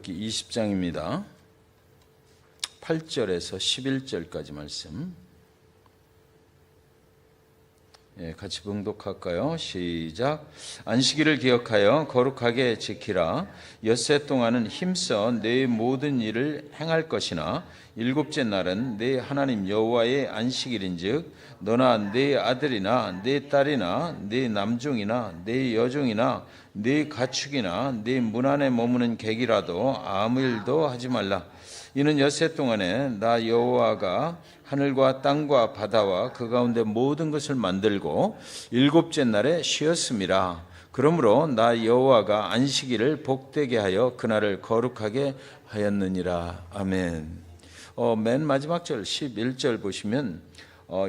출애굽기 20장입니다. 8절에서 11절까지 말씀. 같이 봉독할까요? 시작. 안식일을 기억하여 거룩하게 지키라. 엿새 동안은 힘써 내 모든 일을 행할 것이나 일곱째 날은 내 하나님 여호와의 안식일인즉 너나 네 아들이나 네 딸이나 네 남종이나 네 여종이나 네 가축이나 네 문 안에 머무는 객이라도 아무 일도 하지 말라. 이는 엿새 동안에 나 여호와가 하늘과 땅과 바다와 그 가운데 모든 것을 만들고 일곱째 날에 쉬었음이라. 그러므로 나 여호와가 안식일을 복되게 하여 그날을 거룩하게 하였느니라. 아멘. 맨 마지막 절 11절 보시면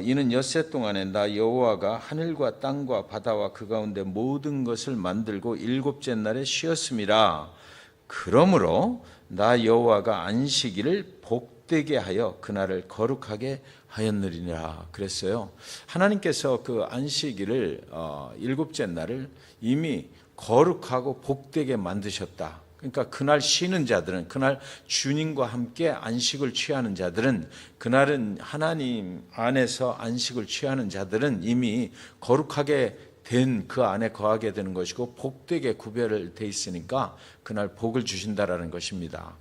이는 엿새 동안에 나 여호와가 하늘과 땅과 바다와 그 가운데 모든 것을 만들고 일곱째 날에 쉬었음이라. 그러므로 나 여호와가 안식일을 복되게 하여 그날을 거룩하게 하였느니라 그랬어요. 하나님께서 그 안식일을 일곱째 날을 이미 거룩하고 복되게 만드셨다. 그러니까 그날 쉬는 자들은, 그날 주님과 함께 안식을 취하는 자들은, 그날은 하나님 안에서 안식을 취하는 자들은 이미 거룩하게 된 그 안에 거하게 되는 것이고 복되게 구별돼 있으니까 그날 복을 주신다라는 것입니다.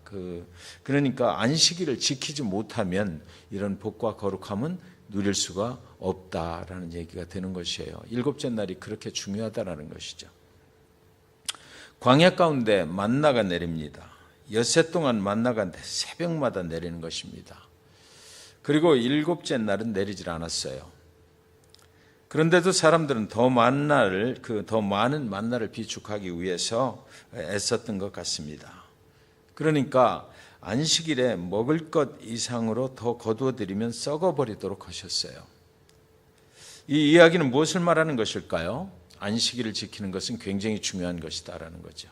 그러니까 안식일을 지키지 못하면 이런 복과 거룩함은 누릴 수가 없다라는 얘기가 되는 것이에요. 일곱째 날이 그렇게 중요하다라는 것이죠. 광야 가운데 만나가 내립니다. 엿새 동안 만나가 새벽마다 내리는 것입니다. 그리고 일곱째 날은 내리질 않았어요. 그런데도 사람들은 더 많은 만나를 비축하기 위해서 애썼던 것 같습니다. 그러니까 안식일에 먹을 것 이상으로 더 거두어들이면 썩어버리도록 하셨어요. 이 이야기는 무엇을 말하는 것일까요? 안식일을 지키는 것은 굉장히 중요한 것이다라는 거죠.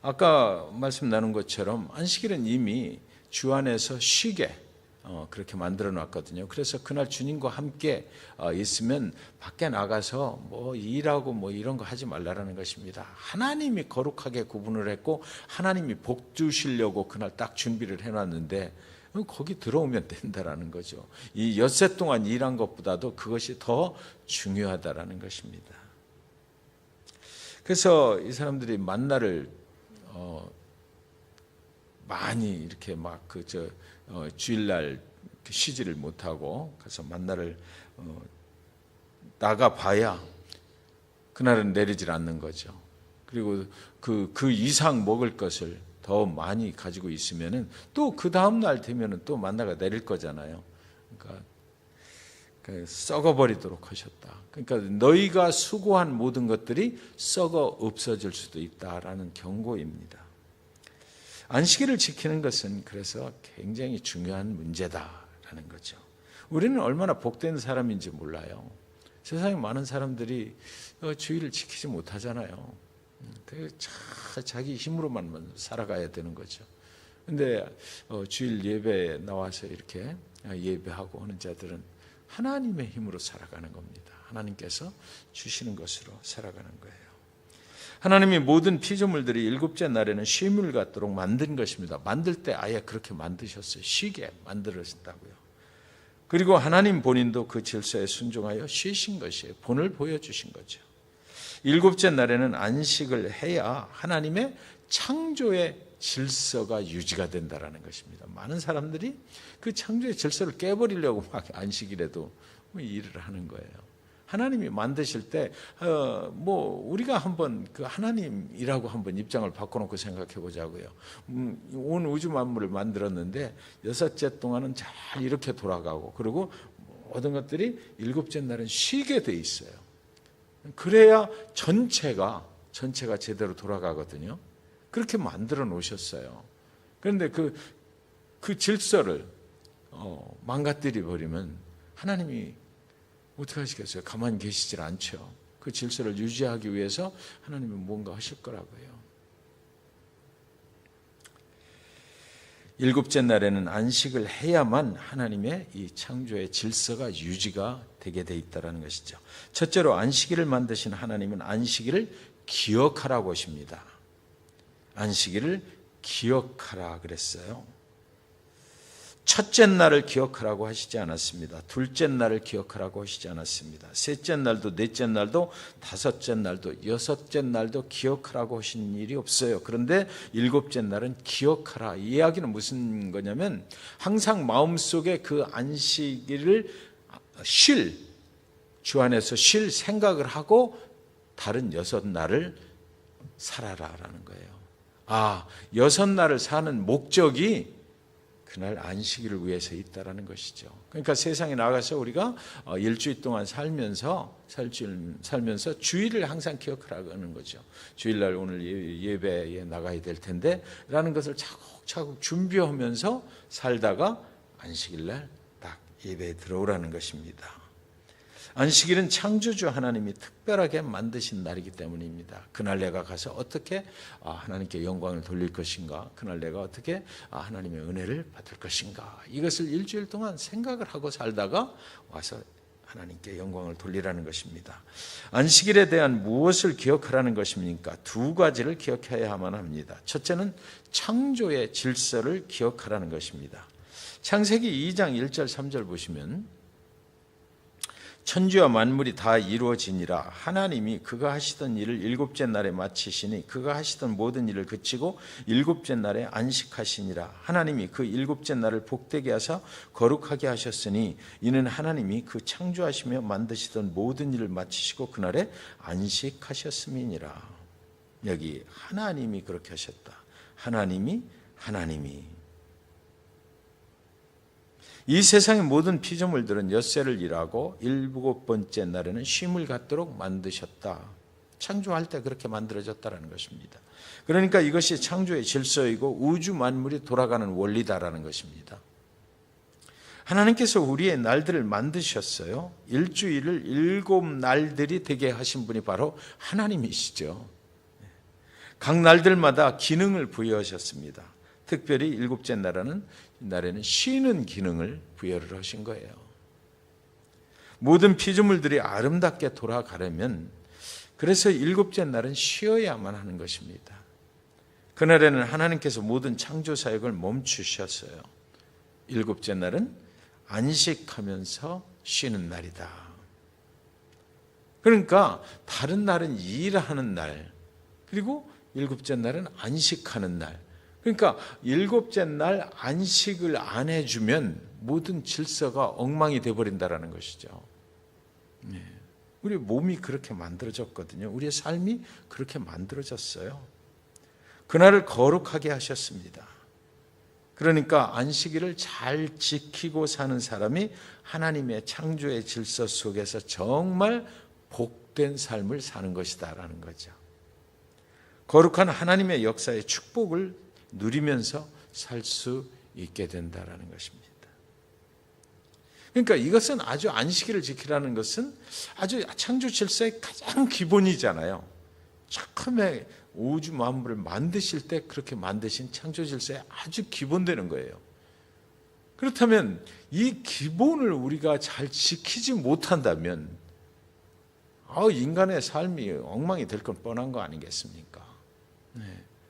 아까 말씀 나눈 것처럼 안식일은 이미 주 안에서 쉬게 그렇게 만들어 놨거든요. 그래서 그날 주님과 함께 있으면 밖에 나가서 뭐 일하고 뭐 이런 거 하지 말라라는 것입니다. 하나님이 거룩하게 구분을 했고 하나님이 복 주시려고 그날 딱 준비를 해놨는데 거기 들어오면 된다라는 거죠. 이 엿새 동안 일한 것보다도 그것이 더 중요하다라는 것입니다. 그래서 이 사람들이 만나를 많이 이렇게 막 주일날 쉬지를 못하고 가서 만나를 나가봐야 그날은 내리질 않는 거죠. 그리고 그 이상 먹을 것을 더 많이 가지고 있으면은 또 그 다음 날 되면은 또 만나가 내릴 거잖아요. 그러니까 썩어버리도록 하셨다. 그러니까 너희가 수고한 모든 것들이 썩어 없어질 수도 있다라는 경고입니다. 안식일을 지키는 것은 그래서 굉장히 중요한 문제다라는 거죠. 우리는 얼마나 복된 사람인지 몰라요. 세상에 많은 사람들이 주일을 지키지 못하잖아요. 자기 힘으로만 살아가야 되는 거죠. 그런데 주일 예배에 나와서 이렇게 예배하고 하는 자들은 하나님의 힘으로 살아가는 겁니다. 하나님께서 주시는 것으로 살아가는 거예요. 하나님이 모든 피조물들이 일곱째 날에는 쉼을 갖도록 만든 것입니다. 만들 때 아예 그렇게 만드셨어요. 쉬게 만들었다고요. 그리고 하나님 본인도 그 질서에 순종하여 쉬신 것이에요. 본을 보여주신 거죠. 일곱째 날에는 안식을 해야 하나님의 창조의 질서가 유지가 된다는 것입니다. 많은 사람들이 그 창조의 질서를 깨버리려고 막 안식일에도 일을 하는 거예요. 하나님이 만드실 때 우리가 한번 그 하나님이라고 한번 입장을 바꿔놓고 생각해 보자고요. 온 우주 만물을 만들었는데 여섯째 동안은 잘 이렇게 돌아가고 그리고 모든 것들이 일곱째 날은 쉬게 돼 있어요. 그래야 전체가 제대로 돌아가거든요. 그렇게 만들어 놓으셨어요. 그런데 그 질서를 망가뜨려 버리면 하나님이 어떻게 하시겠어요? 가만히 계시질 않죠. 그 질서를 유지하기 위해서 하나님은 뭔가 하실 거라고요. 일곱째 날에는 안식을 해야만 하나님의 이 창조의 질서가 유지가 되게 돼 있다는 것이죠. 첫째로 안식일을 만드신 하나님은 안식일을 기억하라고 하십니다. 안식일을 기억하라 그랬어요. 첫째 날을 기억하라고 하시지 않았습니다. 둘째 날을 기억하라고 하시지 않았습니다. 셋째 날도 넷째 날도 다섯째 날도 여섯째 날도 기억하라고 하신 일이 없어요. 그런데 일곱째 날은 기억하라. 이 이야기는 무슨 거냐면 항상 마음속에 그 안식일을 주 안에서 쉴 생각을 하고 다른 여섯 날을 살아라라는 거예요. 여섯 날을 사는 목적이 그날 안식일을 위해서 있다라는 것이죠. 그러니까 세상에 나가서 우리가 일주일 동안 살면서 주일을 항상 기억하라는 거죠. 주일날 오늘 예배에 나가야 될 텐데 라는 것을 차곡차곡 준비하면서 살다가 안식일날 딱 예배에 들어오라는 것입니다. 안식일은 창조주 하나님이 특별하게 만드신 날이기 때문입니다. 그날 내가 가서 어떻게 하나님께 영광을 돌릴 것인가, 그날 내가 어떻게 하나님의 은혜를 받을 것인가, 이것을 일주일 동안 생각을 하고 살다가 와서 하나님께 영광을 돌리라는 것입니다. 안식일에 대한 무엇을 기억하라는 것입니까? 두 가지를 기억해야만 합니다. 첫째는 창조의 질서를 기억하라는 것입니다. 창세기 2장 1절 3절 보시면 천지와 만물이 다 이루어지니라. 하나님이 그가 하시던 일을 일곱째 날에 마치시니 그가 하시던 모든 일을 그치고 일곱째 날에 안식하시니라. 하나님이 그 일곱째 날을 복되게 하사 거룩하게 하셨으니 이는 하나님이 그 창조하시며 만드시던 모든 일을 마치시고 그날에 안식하셨음이니라. 여기 하나님이 그렇게 하셨다. 하나님이 이 세상의 모든 피조물들은 엿새를 일하고 일곱 번째 날에는 쉼을 갖도록 만드셨다. 창조할 때 그렇게 만들어졌다는 것입니다. 그러니까 이것이 창조의 질서이고 우주 만물이 돌아가는 원리다라는 것입니다. 하나님께서 우리의 날들을 만드셨어요. 일주일을 일곱 날들이 되게 하신 분이 바로 하나님이시죠. 각 날들마다 기능을 부여하셨습니다. 특별히 일곱째 날에는 쉬는 기능을 부여를 하신 거예요. 모든 피조물들이 아름답게 돌아가려면 그래서 일곱째 날은 쉬어야만 하는 것입니다. 그날에는 하나님께서 모든 창조 사역을 멈추셨어요. 일곱째 날은 안식하면서 쉬는 날이다. 그러니까 다른 날은 일하는 날, 그리고 일곱째 날은 안식하는 날. 그러니까 일곱째 날 안식을 안 해주면 모든 질서가 엉망이 되어버린다는 것이죠. 우리 몸이 그렇게 만들어졌거든요. 우리의 삶이 그렇게 만들어졌어요. 그날을 거룩하게 하셨습니다. 그러니까 안식일을 잘 지키고 사는 사람이 하나님의 창조의 질서 속에서 정말 복된 삶을 사는 것이다라는 거죠. 거룩한 하나님의 역사의 축복을 누리면서 살 수 있게 된다라는 것입니다. 그러니까 이것은 아주 안식일을 지키라는 것은 아주 창조 질서의 가장 기본이잖아요. 처음에 우주 만물을 만드실 때 그렇게 만드신 창조 질서에 아주 기본되는 거예요. 그렇다면 이 기본을 우리가 잘 지키지 못한다면 인간의 삶이 엉망이 될 건 뻔한 거 아니겠습니까?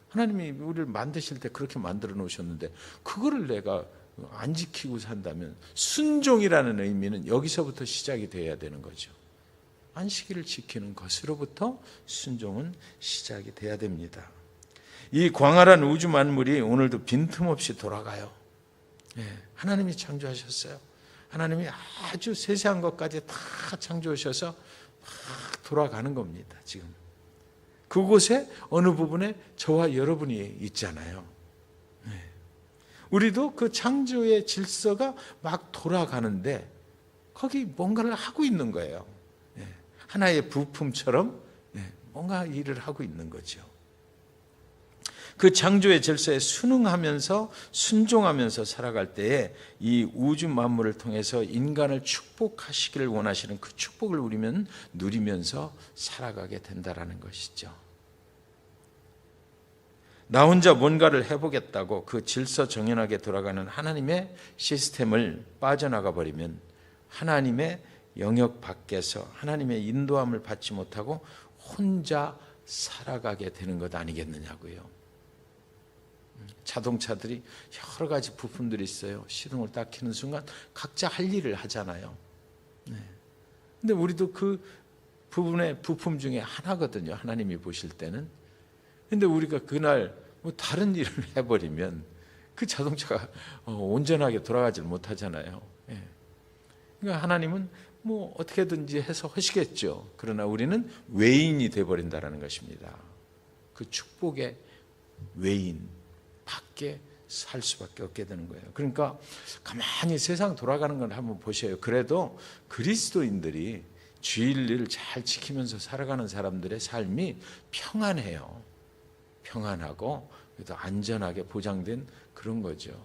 하나님이 우리를 만드실 때 그렇게 만들어 놓으셨는데 그거를 내가 안 지키고 산다면 순종이라는 의미는 여기서부터 시작이 돼야 되는 거죠. 안식일을 지키는 것으로부터 순종은 시작이 돼야 됩니다. 이 광활한 우주 만물이 오늘도 빈틈없이 돌아가요. 하나님이 창조하셨어요. 하나님이 아주 세세한 것까지 다 창조하셔서 막 돌아가는 겁니다. 지금 그곳에 어느 부분에 저와 여러분이 있잖아요. 우리도 그 창조의 질서가 막 돌아가는데 거기 뭔가를 하고 있는 거예요. 하나의 부품처럼 뭔가 일을 하고 있는 거죠. 그 창조의 질서에 순응하면서 순종하면서 살아갈 때에 이 우주 만물을 통해서 인간을 축복하시기를 원하시는 그 축복을 우리는 누리면서 살아가게 된다라는 것이죠. 나 혼자 뭔가를 해보겠다고 그 질서 정연하게 돌아가는 하나님의 시스템을 빠져나가 버리면 하나님의 영역 밖에서 하나님의 인도함을 받지 못하고 혼자 살아가게 되는 것 아니겠느냐고요. 자동차들이 여러 가지 부품들이 있어요. 시동을 딱 켜는 순간 각자 할 일을 하잖아요. 근데 우리도 그 부분의 부품 중에 하나거든요. 하나님이 보실 때는. 근데 우리가 그날 뭐 다른 일을 해버리면 그 자동차가 온전하게 돌아가질 못하잖아요. 그러니까 하나님은 뭐 어떻게든지 해서 하시겠죠. 그러나 우리는 외인이 되어버린다는 것입니다. 그 축복의 외인 밖에 살 수밖에 없게 되는 거예요. 그러니까 가만히 세상 돌아가는 걸 한번 보셔요. 그래도 그리스도인들이 주일을 잘 지키면서 살아가는 사람들의 삶이 평안해요. 평안하고 그래도 안전하게 보장된 그런 거죠.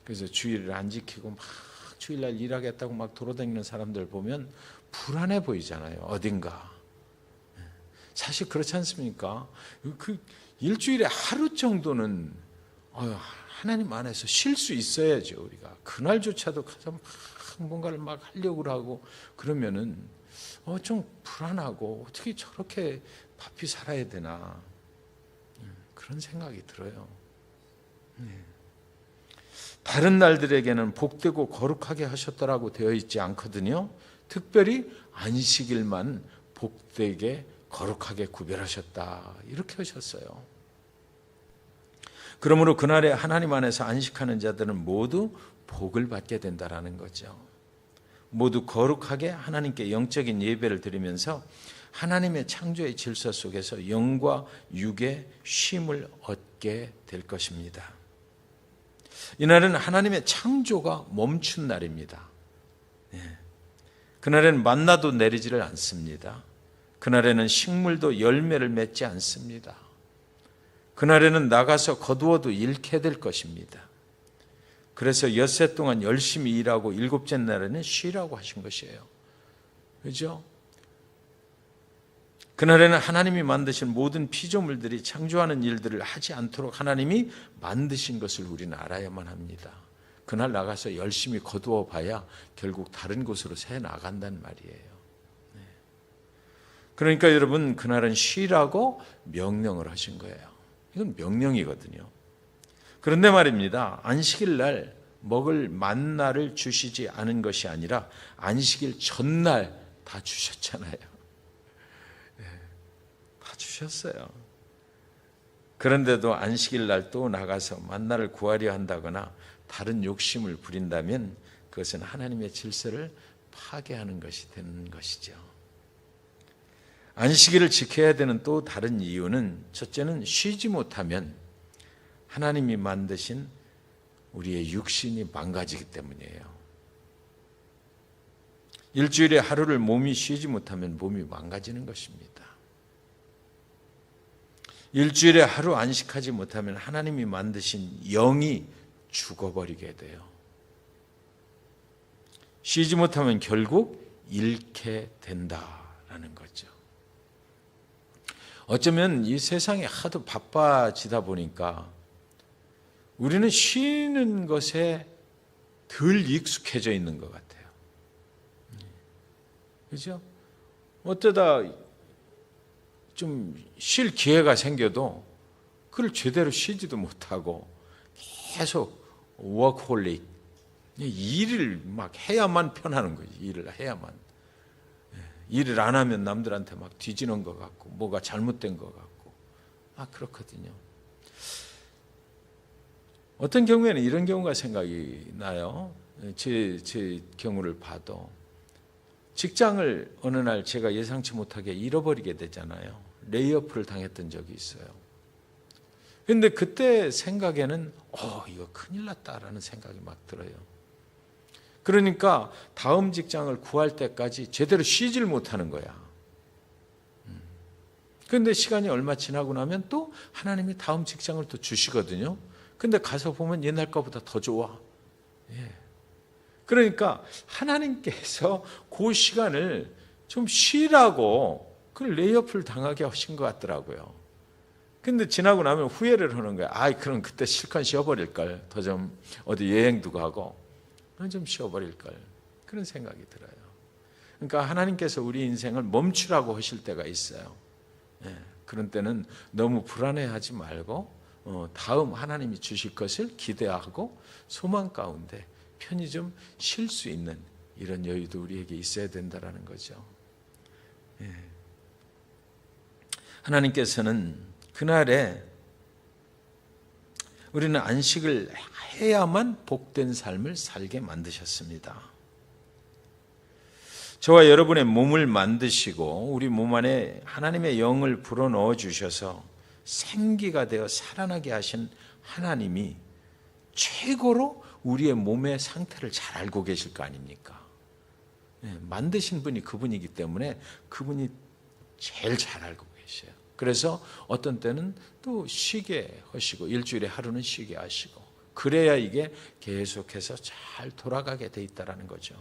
그래서 주일을 안 지키고 막 주일날 일하겠다고 막 돌아다니는 사람들 보면 불안해 보이잖아요. 어딘가. 사실 그렇지 않습니까? 그 일주일에 하루 정도는 하나님 안에서 쉴 수 있어야죠. 우리가 그날조차도 가서 막 뭔가를 막 하려고 하고 그러면은 좀 불안하고 어떻게 저렇게 바삐 살아야 되나 그런 생각이 들어요. 다른 날들에게는 복되고 거룩하게 하셨다라고 되어 있지 않거든요. 특별히 안식일만 복되게 거룩하게 구별하셨다 이렇게 하셨어요. 그러므로 그날에 하나님 안에서 안식하는 자들은 모두 복을 받게 된다라는 거죠. 모두 거룩하게 하나님께 영적인 예배를 드리면서 하나님의 창조의 질서 속에서 영과 육의 쉼을 얻게 될 것입니다. 이날은 하나님의 창조가 멈춘 날입니다. 그날에는 만나도 내리지를 않습니다. 그날에는 식물도 열매를 맺지 않습니다. 그날에는 나가서 거두어도 잃게 될 것입니다. 그래서 엿새 동안 열심히 일하고 일곱째 날에는 쉬라고 하신 것이에요. 그렇죠? 그날에는 하나님이 만드신 모든 피조물들이 창조하는 일들을 하지 않도록 하나님이 만드신 것을 우리는 알아야만 합니다. 그날 나가서 열심히 거두어 봐야 결국 다른 곳으로 새 나간단 말이에요. 그러니까 여러분 그날은 쉬라고 명령을 하신 거예요. 이건 명령이거든요. 그런데 말입니다. 안식일 날 먹을 만나를 주시지 않은 것이 아니라 안식일 전날 다 주셨잖아요. 다 주셨어요. 그런데도 안식일 날 또 나가서 만나를 구하려 한다거나 다른 욕심을 부린다면 그것은 하나님의 질서를 파괴하는 것이 되는 것이죠. 안식일을 지켜야 되는 또 다른 이유는 첫째는 쉬지 못하면 하나님이 만드신 우리의 육신이 망가지기 때문이에요. 일주일에 하루를 몸이 쉬지 못하면 몸이 망가지는 것입니다. 일주일에 하루 안식하지 못하면 하나님이 만드신 영이 죽어버리게 돼요. 쉬지 못하면 결국 잃게 된다라는 거죠. 어쩌면 이 세상에 하도 바빠지다 보니까 우리는 쉬는 것에 덜 익숙해져 있는 것 같아요. 그렇죠? 어쩌다 좀 쉴 기회가 생겨도 그걸 제대로 쉬지도 못하고 계속 워크홀릭, 일을 막 해야만 편하는 거지. 일을 해야만. 일을 안 하면 남들한테 막 뒤지는 것 같고 뭐가 잘못된 것 같고 그렇거든요. 어떤 경우에는 이런 경우가 생각이 나요. 제 경우를 봐도 직장을 어느 날 제가 예상치 못하게 잃어버리게 되잖아요. 레이오프를 당했던 적이 있어요. 그런데 그때 생각에는 이거 큰일 났다라는 생각이 막 들어요. 그러니까 다음 직장을 구할 때까지 제대로 쉬질 못하는 거야. 그런데 시간이 얼마 지나고 나면 또 하나님이 다음 직장을 또 주시거든요. 근데 가서 보면 옛날 거보다 더 좋아. 그러니까 하나님께서 그 시간을 좀 쉬라고 그 레이오프를 당하게 하신 것 같더라고요. 근데 지나고 나면 후회를 하는 거야. 그럼 그때 실컷 쉬어버릴 걸. 더 좀 어디 여행도 가고 좀 쉬어버릴 걸. 그런 생각이 들어요. 그러니까 하나님께서 우리 인생을 멈추라고 하실 때가 있어요. 그런 때는 너무 불안해하지 말고 다음 하나님이 주실 것을 기대하고 소망 가운데 편히 좀 쉴 수 있는 이런 여유도 우리에게 있어야 된다는 거죠. 하나님께서는 그날에 우리는 안식을 해야만 복된 삶을 살게 만드셨습니다. 저와 여러분의 몸을 만드시고 우리 몸 안에 하나님의 영을 불어넣어 주셔서 생기가 되어 살아나게 하신 하나님이 최고로 우리의 몸의 상태를 잘 알고 계실 거 아닙니까? 만드신 분이 그분이기 때문에 그분이 제일 잘 알고 계셔요. 그래서 어떤 때는 또 쉬게 하시고 일주일에 하루는 쉬게 하시고 그래야 이게 계속해서 잘 돌아가게 돼 있다는 거죠.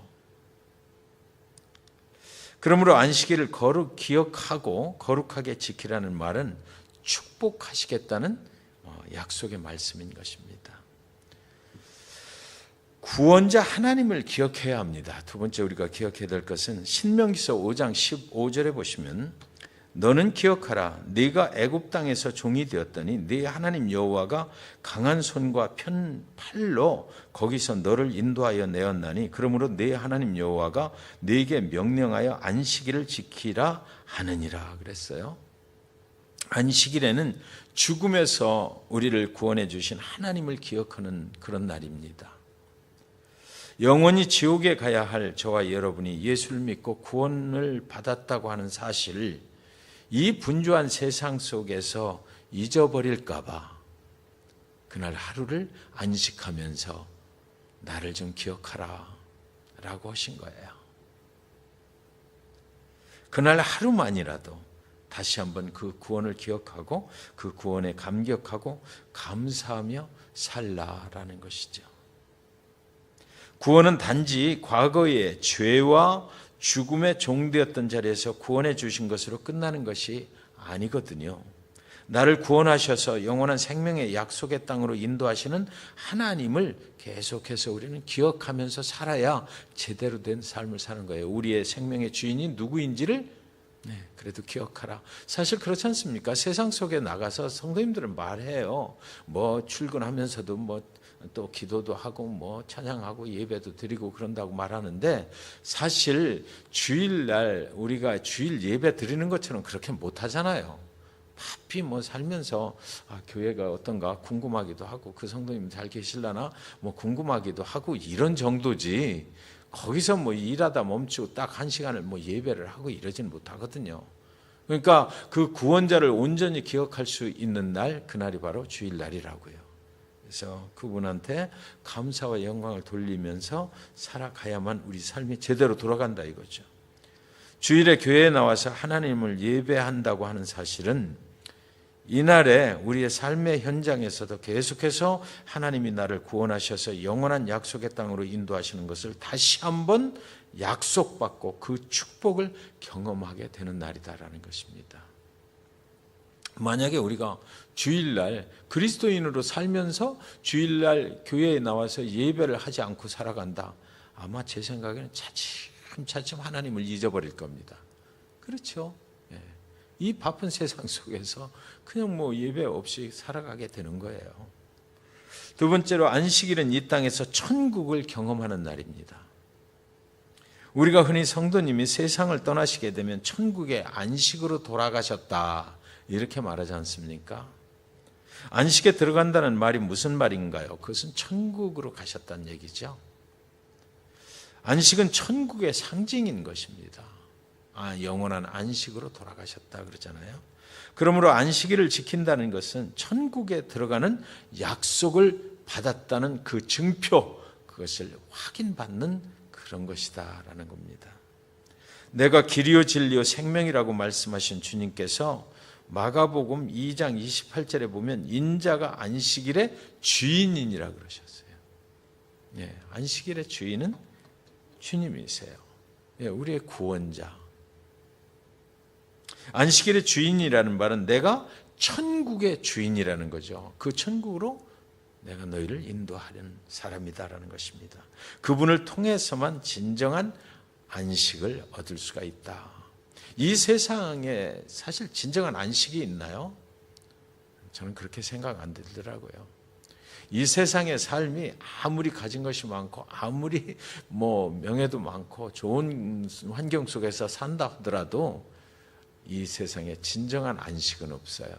그러므로 안식일을 기억하고 거룩하게 지키라는 말은 축복하시겠다는 약속의 말씀인 것입니다. 구원자 하나님을 기억해야 합니다. 두 번째 우리가 기억해야 될 것은 신명기서 5장 15절에 보시면 너는 기억하라. 네가 애굽 땅에서 종이 되었더니 네 하나님 여호와가 강한 손과 편 팔로 거기서 너를 인도하여 내었나니 그러므로 네 하나님 여호와가 네게 명령하여 안식일을 지키라 하느니라 그랬어요. 안식일에는 죽음에서 우리를 구원해 주신 하나님을 기억하는 그런 날입니다. 영원히 지옥에 가야 할 저와 여러분이 예수를 믿고 구원을 받았다고 하는 사실을 이 분주한 세상 속에서 잊어버릴까 봐 그날 하루를 안식하면서 나를 좀 기억하라 라고 하신 거예요. 그날 하루만이라도 다시 한번 그 구원을 기억하고 그 구원에 감격하고 감사하며 살라라는 것이죠. 구원은 단지 과거의 죄와 죽음의 종되었던 자리에서 구원해 주신 것으로 끝나는 것이 아니거든요. 나를 구원하셔서 영원한 생명의 약속의 땅으로 인도하시는 하나님을 계속해서 우리는 기억하면서 살아야 제대로 된 삶을 사는 거예요. 우리의 생명의 주인이 누구인지를 그래도 기억하라. 사실 그렇지 않습니까? 세상 속에 나가서 성도님들은 말해요. 뭐 출근하면서도 뭐 또 기도도 하고 뭐 찬양하고 예배도 드리고 그런다고 말하는데 사실 주일날 우리가 주일 예배 드리는 것처럼 그렇게 못하잖아요. 바삐 뭐 살면서 교회가 어떤가 궁금하기도 하고 그 성도님 잘 계실라나 뭐 궁금하기도 하고 이런 정도지 거기서 뭐 일하다 멈추고 딱 1시간을 뭐 예배를 하고 이러지는 못하거든요. 그러니까 그 구원자를 온전히 기억할 수 있는 날 그날이 바로 주일날이라고요. 그래서 그분한테 감사와 영광을 돌리면서 살아가야만 우리 삶이 제대로 돌아간다 이거죠. 주일에 교회에 나와서 하나님을 예배한다고 하는 사실은 이날에 우리의 삶의 현장에서도 계속해서 하나님이 나를 구원하셔서 영원한 약속의 땅으로 인도하시는 것을 다시 한번 약속받고 그 축복을 경험하게 되는 날이다라는 것입니다. 만약에 우리가 주일날 그리스도인으로 살면서 주일날 교회에 나와서 예배를 하지 않고 살아간다. 아마 제 생각에는 차츰 하나님을 잊어버릴 겁니다. 그렇죠? 이 바쁜 세상 속에서 그냥 뭐 예배 없이 살아가게 되는 거예요. 두 번째로 안식일은 이 땅에서 천국을 경험하는 날입니다. 우리가 흔히 성도님이 세상을 떠나시게 되면 천국의 안식으로 돌아가셨다 이렇게 말하지 않습니까? 안식에 들어간다는 말이 무슨 말인가요? 그것은 천국으로 가셨다는 얘기죠. 안식은 천국의 상징인 것입니다. 영원한 안식으로 돌아가셨다 그러잖아요. 그러므로 안식일을 지킨다는 것은 천국에 들어가는 약속을 받았다는 그 증표, 그것을 확인받는 그런 것이다라는 겁니다. 내가 길이요 진리요 생명이라고 말씀하신 주님께서 마가복음 2장 28절에 보면 인자가 안식일의 주인이라 그러셨어요. 안식일의 주인은 주님이세요. 우리의 구원자. 안식일의 주인이라는 말은 내가 천국의 주인이라는 거죠. 그 천국으로 내가 너희를 인도하려는 사람이다라는 것입니다. 그분을 통해서만 진정한 안식을 얻을 수가 있다. 이 세상에 사실 진정한 안식이 있나요? 저는 그렇게 생각 안 들더라고요. 이 세상의 삶이 아무리 가진 것이 많고 아무리 명예도 많고 좋은 환경 속에서 산다 하더라도 이 세상에 진정한 안식은 없어요.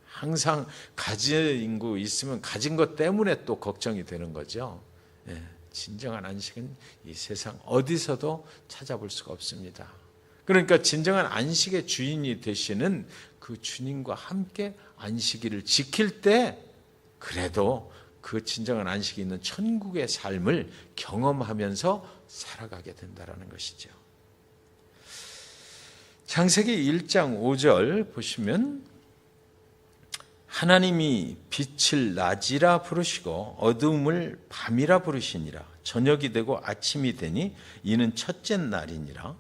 항상 가진 거 있으면 가진 것 때문에 또 걱정이 되는 거죠. 진정한 안식은 이 세상 어디서도 찾아볼 수가 없습니다. 그러니까 진정한 안식의 주인이 되시는 그 주님과 함께 안식일을 지킬 때 그래도 그 진정한 안식이 있는 천국의 삶을 경험하면서 살아가게 된다는 것이죠. 창세기 1장 5절 보시면 하나님이 빛을 낮이라 부르시고 어두움을 밤이라 부르시니라. 저녁이 되고 아침이 되니 이는 첫째 날이니라.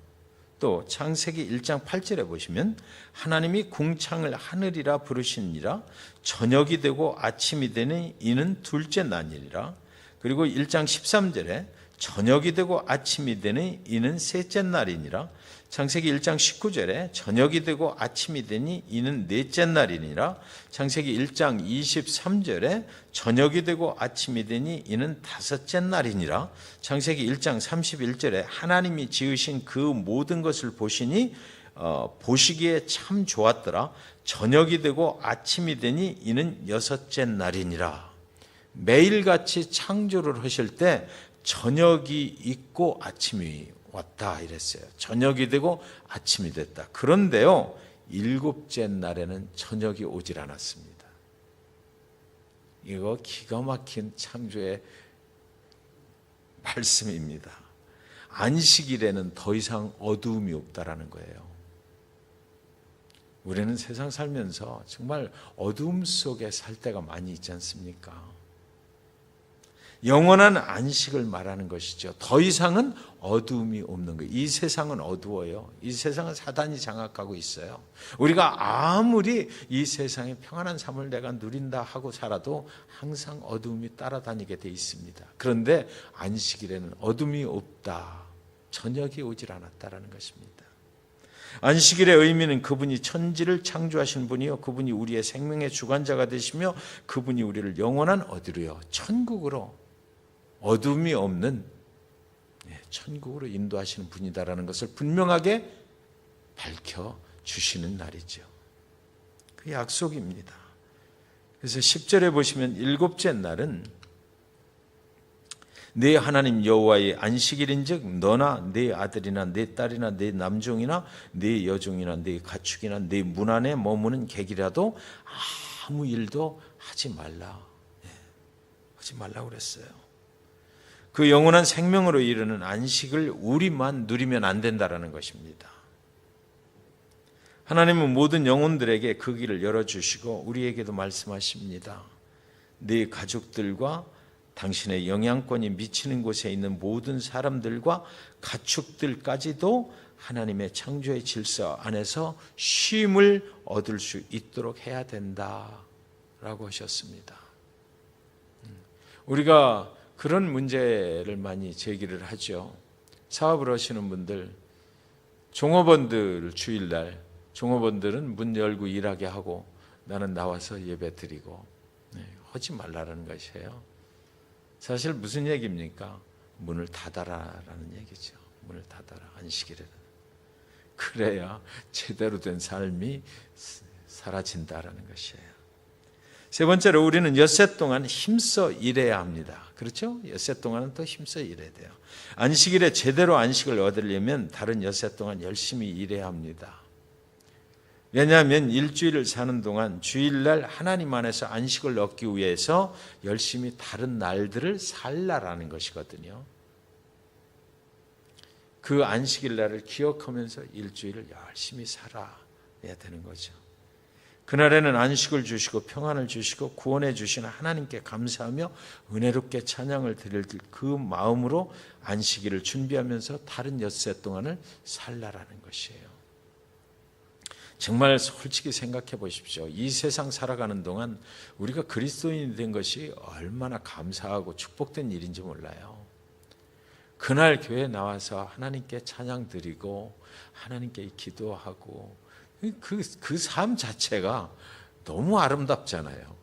또 창세기 1장 8절에 보시면 하나님이 궁창을 하늘이라 부르시니라. 저녁이 되고 아침이 되니 이는 둘째 날이니라. 그리고 1장 13절에 저녁이 되고 아침이 되니 이는 셋째 날이니라. 창세기 1장 19절에 저녁이 되고 아침이 되니 이는 넷째 날이니라. 창세기 1장 23절에 저녁이 되고 아침이 되니 이는 다섯째 날이니라. 창세기 1장 31절에 하나님이 지으신 그 모든 것을 보시니 보시기에 참 좋았더라. 저녁이 되고 아침이 되니 이는 여섯째 날이니라. 매일같이 창조를 하실 때 저녁이 있고 아침이 왔다 이랬어요. 저녁이 되고 아침이 됐다. 그런데요, 일곱째 날에는 저녁이 오질 않았습니다. 이거 기가 막힌 창조의 말씀입니다. 안식일에는 더 이상 어두움이 없다라는 거예요. 우리는 세상 살면서 정말 어두움 속에 살 때가 많이 있지 않습니까? 영원한 안식을 말하는 것이죠. 더 이상은 어두움이 없는 거예요. 이 세상은 어두워요. 이 세상은 사단이 장악하고 있어요. 우리가 아무리 이 세상의 평안한 삶을 내가 누린다 하고 살아도 항상 어두움이 따라다니게 돼 있습니다. 그런데 안식일에는 어둠이 없다. 저녁이 오질 않았다라는 것입니다. 안식일의 의미는 그분이 천지를 창조하신 분이요, 그분이 우리의 생명의 주관자가 되시며 그분이 우리를 영원한 어디로요? 천국으로, 어둠이 없는 천국으로 인도하시는 분이다라는 것을 분명하게 밝혀주시는 날이죠. 그 약속입니다. 그래서 10절에 보시면 일곱째 날은 네 하나님 여호와의 안식일인즉 너나 네 아들이나 네 딸이나 네 남종이나 네 여종이나 네 가축이나 네 문 안에 머무는 객이라도 아무 일도 하지 말라. 하지 말라고 그랬어요. 그 영원한 생명으로 이르는 안식을 우리만 누리면 안 된다라는 것입니다. 하나님은 모든 영혼들에게 그 길을 열어주시고 우리에게도 말씀하십니다. 네 가족들과 당신의 영향권이 미치는 곳에 있는 모든 사람들과 가축들까지도 하나님의 창조의 질서 안에서 쉼을 얻을 수 있도록 해야 된다라고 하셨습니다. 우리가 그런 문제를 많이 제기를 하죠. 사업을 하시는 분들, 종업원들 주일날, 종업원들은 문 열고 일하게 하고 나는 나와서 예배 드리고 하지 말라는 것이에요. 사실 무슨 얘기입니까? 문을 닫아라라는 얘기죠. 문을 닫아라, 안식일에는. 그래야 제대로 된 삶이 사라진다라는 것이에요. 세 번째로 우리는 엿새 동안 힘써 일해야 합니다. 그렇죠? 엿새 동안은 또 힘써 일해야 돼요. 안식일에 제대로 안식을 얻으려면 다른 엿새 동안 열심히 일해야 합니다. 왜냐하면 일주일을 사는 동안 주일날 하나님 안에서 안식을 얻기 위해서 열심히 다른 날들을 살라라는 것이거든요. 그 안식일 날을 기억하면서 일주일을 열심히 살아야 되는 거죠. 그날에는 안식을 주시고 평안을 주시고 구원해 주시는 하나님께 감사하며 은혜롭게 찬양을 드릴 그 마음으로 안식일을 준비하면서 다른 엿새 동안을 살라라는 것이에요. 정말 솔직히 생각해 보십시오. 이 세상 살아가는 동안 우리가 그리스도인이 된 것이 얼마나 감사하고 축복된 일인지 몰라요. 그날 교회에 나와서 하나님께 찬양 드리고 하나님께 기도하고 그 삶 자체가 너무 아름답잖아요.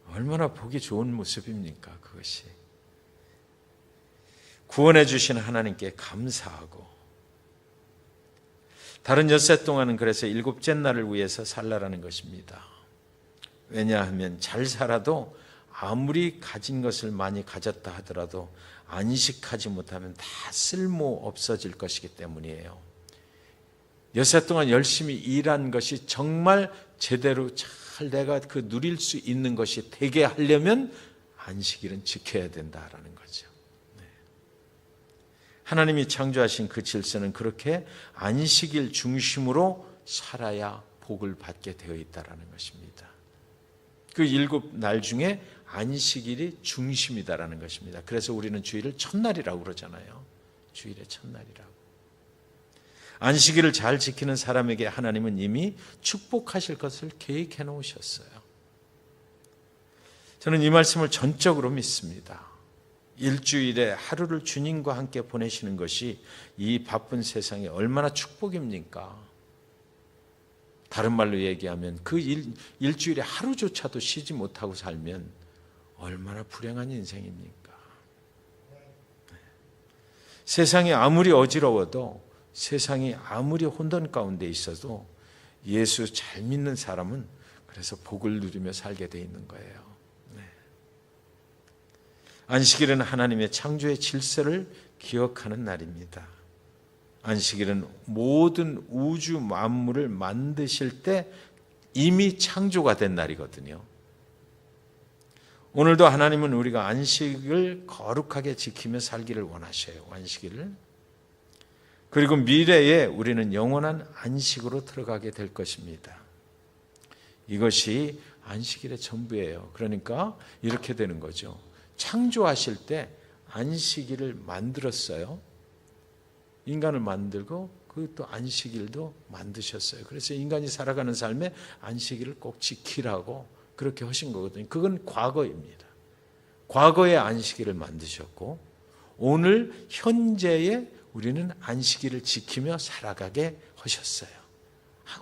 얼마나 보기 좋은 모습입니까, 그것이. 구원해 주신 하나님께 감사하고, 다른 엿새 동안은 그래서 일곱째 날을 위해서 살라라는 것입니다. 왜냐하면 잘 살아도 아무리 가진 것을 많이 가졌다 하더라도 안식하지 못하면 다 쓸모 없어질 것이기 때문이에요. 엿새 동안 열심히 일한 것이 정말 제대로 잘 내가 그 누릴 수 있는 것이 되게 하려면 안식일은 지켜야 된다라는 거죠. 하나님이 창조하신 그 질서는 그렇게 안식일 중심으로 살아야 복을 받게 되어 있다라는 것입니다. 그 7날 중에 안식일이 중심이다라는 것입니다. 그래서 우리는 주일을 첫날이라고 그러잖아요. 주일의 첫날이라고. 안식일을 잘 지키는 사람에게 하나님은 이미 축복하실 것을 계획해 놓으셨어요. 저는 이 말씀을 전적으로 믿습니다. 일주일에 하루를 주님과 함께 보내시는 것이 이 바쁜 세상에 얼마나 축복입니까? 다른 말로 얘기하면 그 일주일에 하루조차도 쉬지 못하고 살면 얼마나 불행한 인생입니까? 세상이 아무리 어지러워도, 세상이 아무리 혼돈 가운데 있어도 예수 잘 믿는 사람은 그래서 복을 누리며 살게 돼 있는 거예요. 안식일은 하나님의 창조의 질서를 기억하는 날입니다. 안식일은 모든 우주 만물을 만드실 때 이미 창조가 된 날이거든요. 오늘도 하나님은 우리가 안식을 거룩하게 지키며 살기를 원하셔요. 안식일을. 그리고 미래에 우리는 영원한 안식으로 들어가게 될 것입니다. 이것이 안식일의 전부예요. 그러니까 이렇게 되는 거죠. 창조하실 때 안식일을 만들었어요. 인간을 만들고 그 또 안식일도 만드셨어요. 그래서 인간이 살아가는 삶에 안식일을 꼭 지키라고 그렇게 하신 거거든요. 그건 과거입니다. 과거에 안식일을 만드셨고 오늘 현재에 우리는 안식일을 지키며 살아가게 하셨어요.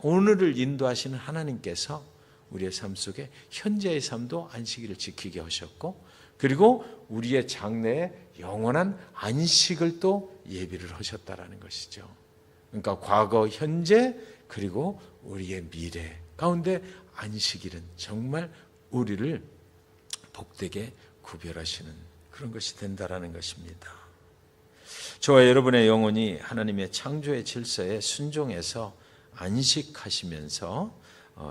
오늘을 인도하시는 하나님께서 우리의 삶 속에 현재의 삶도 안식일을 지키게 하셨고, 그리고 우리의 장래에 영원한 안식을 또 예비를 하셨다라는 것이죠. 그러니까 과거, 현재, 그리고 우리의 미래 가운데 안식일은 정말 우리를 복되게 구별하시는 그런 것이 된다라는 것입니다. 저와 여러분의 영혼이 하나님의 창조의 질서에 순종해서 안식하시면서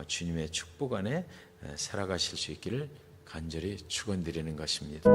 주님의 축복 안에 살아가실 수 있기를 간절히 축원드리는 것입니다.